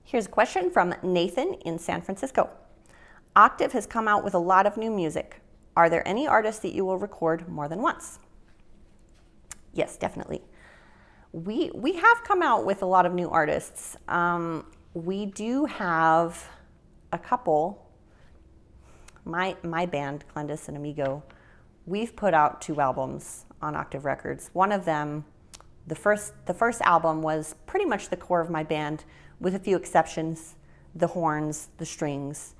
Here's a question from Nathan in San Francisco. Octave has come out with a lot of new music. Are there any artists that you will record more than once? Yes, definitely. We have come out with a lot of new artists. We do have a couple. My band, Clandis and Amigo, we've put out 2 albums on Octave Records. One of them, the first album, was pretty much the core of my band, with a few exceptions. The horns, the strings,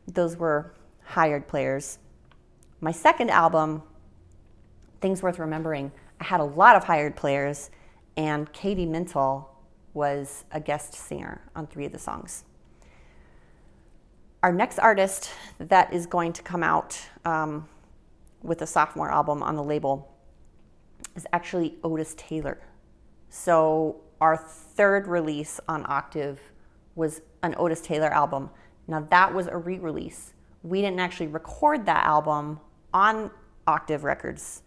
those were hired players. My second album, things worth remembering, I had a lot of hired players, and Katie Mintal was a guest singer on 3 of the songs. Our next artist that is going to come out with a sophomore album on the label is actually Otis Taylor. So our 3rd release on Octave was an Otis Taylor album. Now that was a re-release. We didn't actually record that album on Octave Records.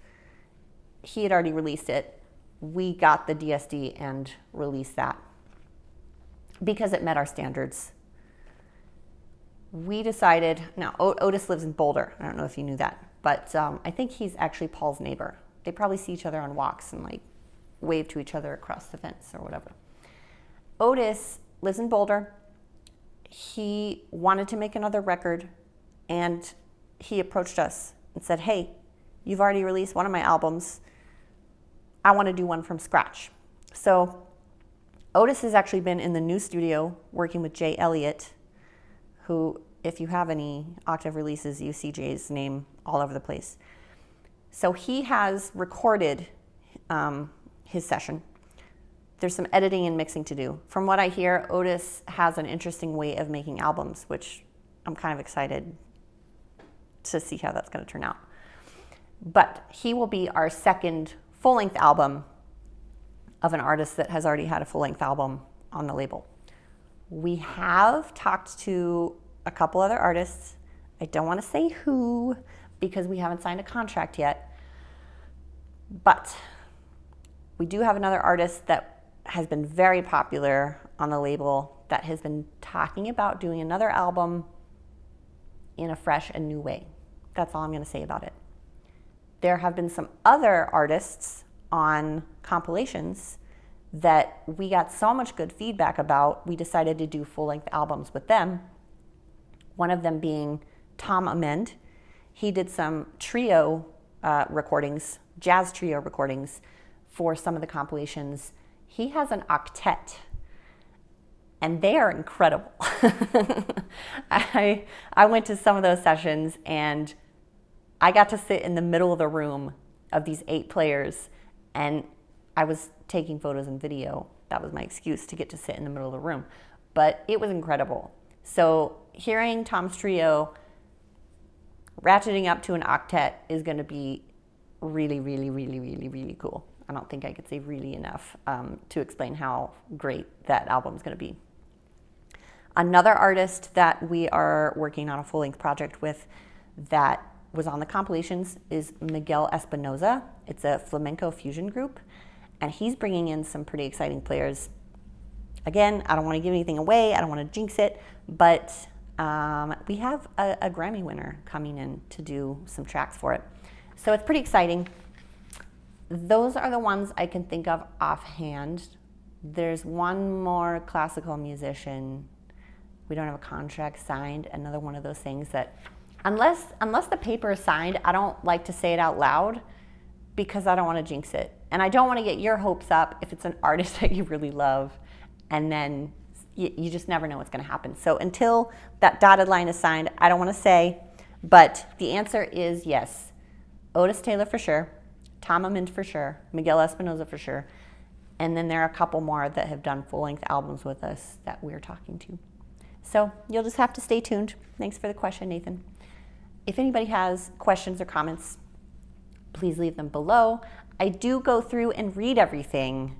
He had already released it. We got the DSD and released that because it met our standards. We decided, now Otis lives in Boulder. I don't know if you knew that, but I think he's actually Paul's neighbor. They probably see each other on walks and like wave to each other across the fence or whatever. Otis lives in Boulder. He wanted to make another record, and he approached us and said, hey, you've already released one of my albums. I want to do one from scratch. So Otis has actually been in the new studio working with Jay Elliott, who, if you have any Octave releases, you see Jay's name all over the place. So he has recorded his session. There's some editing and mixing to do. From what I hear, Otis has an interesting way of making albums, which I'm kind of excited to see how that's going to turn out. But he will be our 2nd full-length album of an artist that has already had a full-length album on the label. We have talked to a couple other artists. I don't want to say who because we haven't signed a contract yet. But we do have another artist that has been very popular on the label that has been talking about doing another album in a fresh and new way. That's all I'm going to say about it. There have been some other artists on compilations that we got so much good feedback about, we decided to do full-length albums with them. One of them being Tom Amend. He did some trio recordings, jazz trio recordings for some of the compilations. He has an octet, and they are incredible. I went to some of those sessions, and I got to sit in the middle of the room of these 8 players, and I was taking photos and video. That was my excuse to get to sit in the middle of the room. But it was incredible. So hearing Tom's trio ratcheting up to an octet is going to be really, really, really, really, really cool. I don't think I could say really enough to explain how great that album is going to be. Another artist that we are working on a full-length project with that was on the compilations is Miguel Espinoza. It's a flamenco fusion group, and he's bringing in some pretty exciting players. Again, I don't want to give anything away. I don't want to jinx it, but we have a Grammy winner coming in to do some tracks for it. So it's pretty exciting. Those are the ones I can think of offhand. There's one more classical musician. We don't have a contract signed. Another one of those things that, unless the paper is signed, I don't like to say it out loud because I don't want to jinx it. And I don't want to get your hopes up if it's an artist that you really love, and then you just never know what's going to happen. So until that dotted line is signed, I don't want to say, but the answer is yes. Otis Taylor for sure, Tom Amend for sure, Miguel Espinoza for sure, and then there are a couple more that have done full-length albums with us that we're talking to. So you'll just have to stay tuned. Thanks for the question, Nathan. If anybody has questions or comments, please leave them below. I do go through and read everything.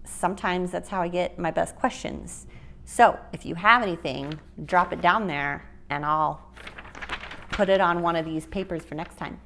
Sometimes that's how I get my best questions. So if you have anything, drop it down there and I'll put it on one of these papers for next time.